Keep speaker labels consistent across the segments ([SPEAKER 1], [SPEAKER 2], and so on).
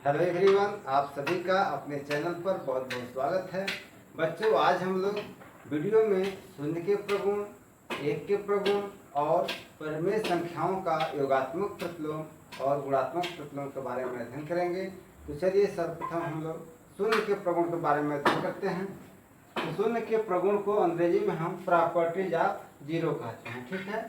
[SPEAKER 1] Hello everyone, आप सभी का अपने चैनल पर बहुत बहुत स्वागत है। बच्चों, आज हम लोग वीडियो में शून्य के प्रगुण, एक के प्रगुण और परिमेय संख्याओं का योगात्मक प्रतिलोम और गुणात्मक प्रतिलोम के बारे में अध्ययन करेंगे। तो चलिए सर्वप्रथम हम लोग शून्य के प्रगुण के बारे में अध्ययन करते हैं। तो शून्य के प्रगुण को अंग्रेजी में हम प्रॉपर्टीज ऑफ जीरो कहते हैं। ठीक है,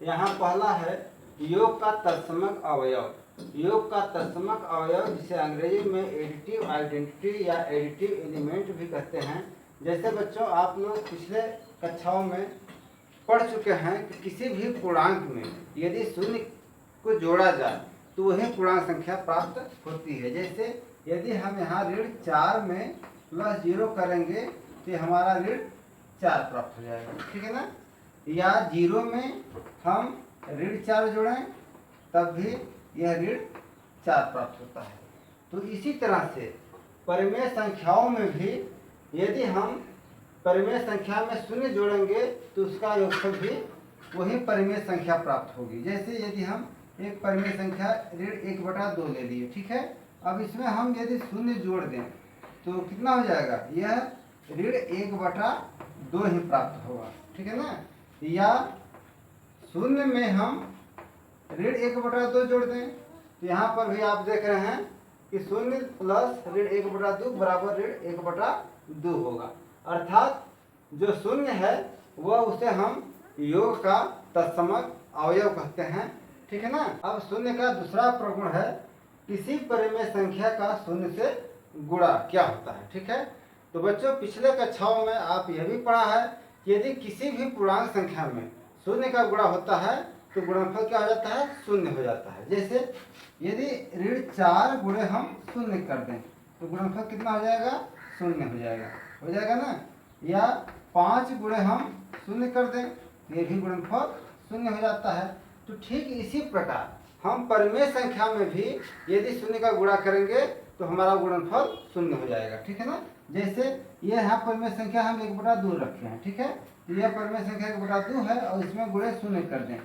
[SPEAKER 1] यहाँ पहला है योग का तत्समक अवयव। योग का तत्समक अवयव जिसे अंग्रेजी में एडिटिव आइडेंटिटी या एडिटिव एलिमेंट भी कहते हैं। जैसे बच्चों, आप लोग पिछले कक्षाओं में पढ़ चुके हैं कि किसी भी पूर्णांक में यदि शून्य को जोड़ा जाए तो वही पूर्णांक संख्या प्राप्त होती है। जैसे यदि हम यहाँ ऋण 4 में प्लस 0 करेंगे तो हमारा ऋण 4 प्राप्त हो जाएगा। ठीक है ना। या 0 में हम ऋण 4 जोड़ें तब भी यह ऋण 4 प्राप्त होता है। तो इसी तरह से परिमेय संख्याओं में भी यदि हम परिमेय संख्या में शून्य जोड़ेंगे तो उसका योगफल भी वही परिमेय संख्या प्राप्त होगी। जैसे यदि हम एक परिमेय संख्या ऋण 1/2 ले लिए, ठीक है। अब इसमें हम यदि शून्य जोड़ दें तो कितना हो जाएगा? यह ऋण 1/2 ही प्राप्त होगा। ठीक है ना। या शून्य में हम ऋण 1/2 जोड़ दें तो यहाँ पर भी आप देख रहे हैं कि शून्य प्लस ऋण 1/2 बराबर ऋण 1/2 होगा। अर्थात जो शून्य है वह उसे हम योग का तत्समक अवयव कहते हैं। ठीक है ना। अब शून्य का दूसरा प्रगुण है किसी परिमेय संख्या का शून्य से गुणा क्या होता है। ठीक है। तो बच्चों, पिछले कक्षाओं में आप यह भी पढ़ा है कि यदि किसी भी पूर्णांक संख्या में शून्य का गुणा होता है तो गुणनफल क्या हो जाता है? शून्य हो जाता है। जैसे यदि ऋण 4 गुणे हम शून्य कर दें तो गुणनफल कितना हो जाएगा? शून्य हो जाएगा। हो जाएगा ना। या 5 गुणे हम शून्य कर दें तो ये भी गुणनफल शून्य हो जाता है। तो ठीक इसी प्रकार हम परिमेय संख्या में भी यदि शून्य का गुणा करेंगे तो हमारा गुणनफल शून्य हो जाएगा। ठीक है ना। जैसे ये यहाँ परिमेय संख्या हम 1/2 रखे हैं। ठीक है। तो यह परिमेय संख्या 1/2 है और इसमें गुणे शून्य कर दें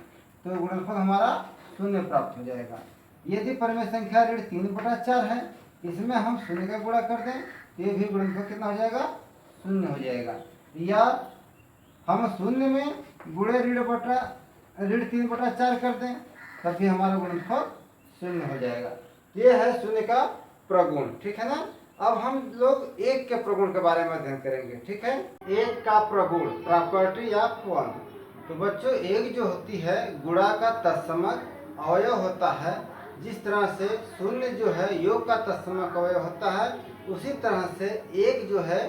[SPEAKER 1] तो गुणनफल हमारा शून्य प्राप्त हो जाएगा। यदि परिमेय संख्या ऋण 3/4 है, इसमें हम शून्य का गुणा कर दें तो ये भी गुणनफल कितना हो जाएगा? शून्य हो जाएगा। या हम शून्य में गुणे ऋण 3/4 कर दें तब भी हमारा गुणनफल शून्य हो जाएगा। ये है शून्य का प्रगुण। ठीक है ना। अब हम लोग एक के प्रगुण के बारे में अध्ययन करेंगे। ठीक है। एक का प्रगुण प्रॉपर्टी ऑफ 1। तो बच्चों, एक जो होती है गुणा का तत्समक अवयव होता है। जिस तरह से शून्य जो है योग का तत्समक अवयव होता है, उसी तरह से एक जो है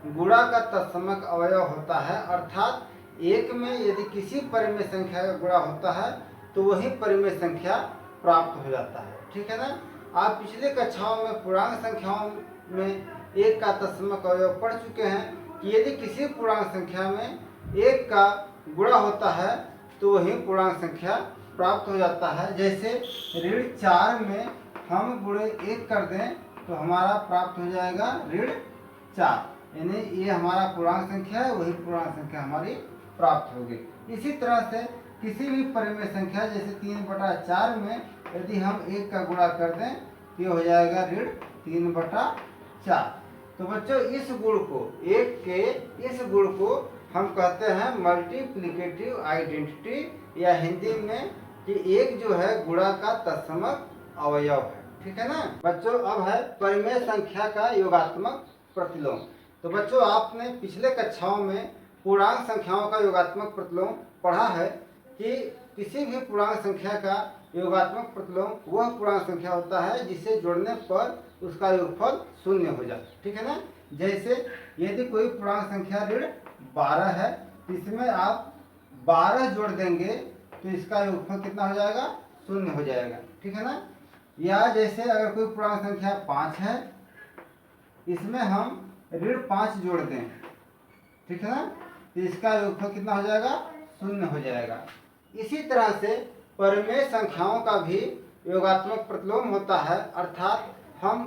[SPEAKER 1] गुणा का तत्समक अवयव होता है। अर्थात एक में यदि किसी परिमेय संख्या का गुणा होता है तो वही परिमेय संख्या प्राप्त हो जाता है। ठीक है ना। आप पिछले कक्षाओं में पूर्णांक संख्याओं में एक का तत्समक अवयव पढ़ चुके हैं कि यदि किसी पूर्णांक संख्या में एक का गुणा होता है तो वही पूर्णांक संख्या प्राप्त हो जाता है। जैसे ऋण 4 में हम गुणे 1 कर दें तो हमारा प्राप्त हो जाएगा ऋण 4, यानी ये हमारा पूर्णांक संख्या है, वही पूर्णांक संख्या हमारी प्राप्त होगी। इसी तरह से किसी भी परिमेय संख्या जैसे 3/4 में यदि हम 1 का गुणा कर दें तो ये हो जाएगा ऋण 3/4। तो बच्चों, इस गुण को एक के इस गुण को हम कहते हैं मल्टीप्लिकेटिव आइडेंटिटी, या हिंदी में कि एक जो है गुणा का तत्समक अवयव है। ठीक है ना। बच्चों, अब है परिमेय संख्या का योगात्मक प्रतिलोम। तो बच्चों, आपने पिछले कक्षाओं में पूर्णांक संख्याओं का योगात्मक प्रतिलोम पढ़ा है कि किसी भी पूर्णांक संख्या का योगात्मक प्रतिलोम वह पूर्णांक संख्या होता है जिसे जोड़ने पर उसका योगफल शून्य हो जाए। ठीक है ना। जैसे यदि कोई पूर्णांक संख्या ऋण 12 है तो इसमें आप 12 जोड़ देंगे तो इसका योगफल कितना हो जाएगा? शून्य हो जाएगा। ठीक है ना। या जैसे अगर कोई पूर्णांक संख्या 5 है, इसमें हम ऋण 5 जोड़ दें, ठीक है ना, तो इसका योगफल कितना हो जाएगा? शून्य हो जाएगा। इसी तरह से परिमेय संख्याओं का भी योगात्मक प्रतिलोम होता है। अर्थात हम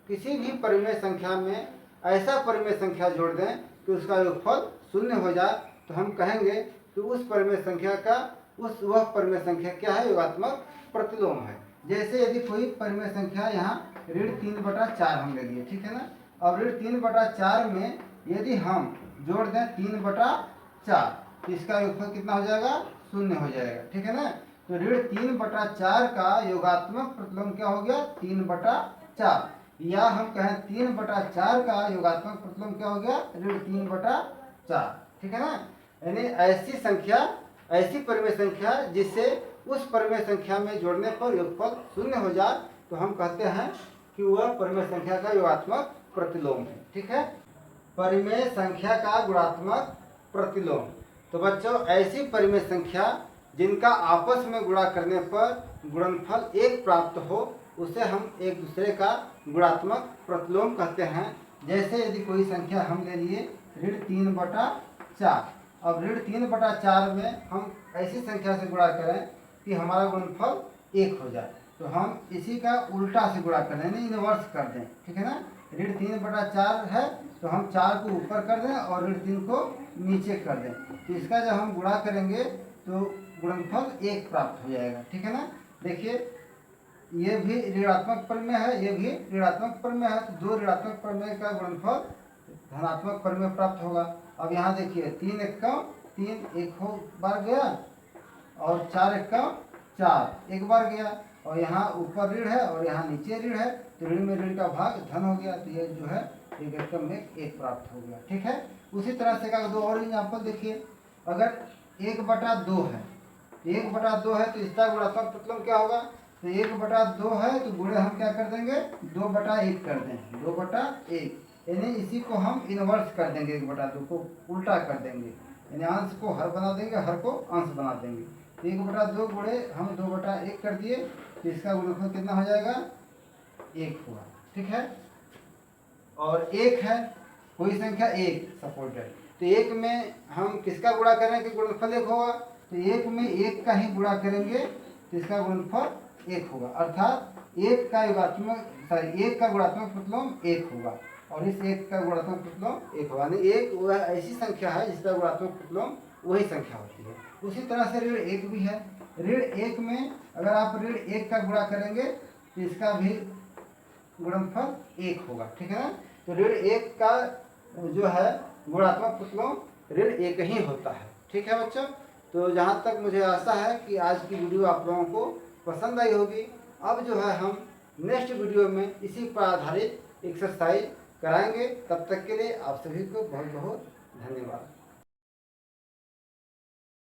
[SPEAKER 1] किसी भी परिमेय संख्या में ऐसा परिमेय संख्या जोड़ दें कि उसका योगफल शून्य हो जाए तो हम कहेंगे कि उस परिमेय संख्या का वह परिमेय संख्या क्या है? योगात्मक प्रतिलोम है। जैसे यदि कोई परिमेय संख्या यहाँ ऋण 3/4 हम ले लिए, ठीक है ना। अब ऋण 3/4 में यदि हम जोड़ दें 3/4 तो इसका योगफल कितना हो जाएगा, 0 हो जाएगा, ठीक है ना। तो ऋण 3/4 का योगात्मक प्रतिलोम क्या हो गया, 3/4, या हम कहें 3/4 का योगात्मक प्रतिलोम क्या हो गया, ऋण 3/4, ठीक है ना। यानी ऐसी संख्या, ऐसी परिमेय संख्या जिससे उस परिमेय संख्या में जोड़ने पर योगफल 0 हो जाए तो हम कहते हैं कि वह परिमेय संख्या का योगात्मक प्रतिलोम है, ठीक है। परिमेय संख्या का गुणात्मक प्रतिलोम, तो बच्चों ऐसी परिमेय संख्या जिनका आपस में गुणा करने पर गुणनफल 1 प्राप्त हो उसे हम एक दूसरे का गुणात्मक प्रतिलोम कहते हैं। जैसे यदि कोई संख्या हम ले लिए ऋण 3/4, अब ऋण 3/4 में हम ऐसी संख्या से गुणा करें कि हमारा गुणनफल 1 हो जाए, तो हम इसी का उल्टा से गुणा कर दें, यानी इन्वर्स कर दें, ठीक है ना। ऋण 3/4 है तो हम 4 को ऊपर कर दें और ऋण 3 को नीचे कर दें, तो इसका जब हम गुणा करेंगे तो गुणनफल 1 प्राप्त हो जाएगा, ठीक है ना। देखिए ये भी ऋणात्मक परिमेय है, ये भी ऋणात्मक परिमेय है, तो दो ऋणात्मक परिमेय का गुणनफल धनात्मक परिमेय प्राप्त होगा। अब यहाँ देखिए 3 एकम 3 एक हो बार गया और 4 एकम 4 एक बार गया, और यहाँ ऊपर ऋण है और यहाँ नीचे ऋण है, तो ऋण में ऋण का भाग धन हो गया, तो ये जो है एक एकम में 1 प्राप्त हो गया, ठीक है। उसी तरह से का दो और एग्जाम्पल देखिए, अगर 1/2 है, 1/2 है तो इसका गुणात्मक प्रतिलोम क्या होगा, तो 1/2 है तो गुणे हम क्या कर देंगे, 2/1 कर देंगे, 2/1, यानी इसी को हम इनवर्स कर देंगे, 1/2 को उल्टा कर देंगे, यानी अंश को हर बना देंगे, हर को अंश बना देंगे। तो 1/2 गुणे हम 2/1 कर दिए, तो इसका गुणनफल कितना हो जाएगा, 1 हुआ, ठीक है। और 1 है कोई संख्या 1 सपोर्टेड, तो 1 में हम किसका गुणा करेंगे कि गुणनफल 1 होगा, तो 1 में 1 का ही गुणा करेंगे तो इसका गुणनफल 1 होगा, अर्थात 1 का गुणात्मक प्रतिलोम 1 होगा, और इस 1 का गुणात्मक प्रतिलोम 1 होगा, यानी 1 वह ऐसी संख्या है जिसका गुणात्मक प्रतिलोम वही संख्या होती है। उसी तरह से ऋण 1 भी है, ऋण 1 में अगर आप ऋण 1 का गुणा करेंगे तो इसका भी गुणनफल 1 होगा, ठीक है ना। तो ऋण 1 का जो है गुणात्मक प्रतिलोम ऋण 1 ही होता है, ठीक है बच्चों। तो जहाँ तक मुझे आशा है कि आज की वीडियो आप लोगों को पसंद आई होगी। अब जो है हम नेक्स्ट वीडियो में इसी पर आधारित एक्सरसाइज कराएंगे, तब तक के लिए आप सभी को बहुत बहुत धन्यवाद।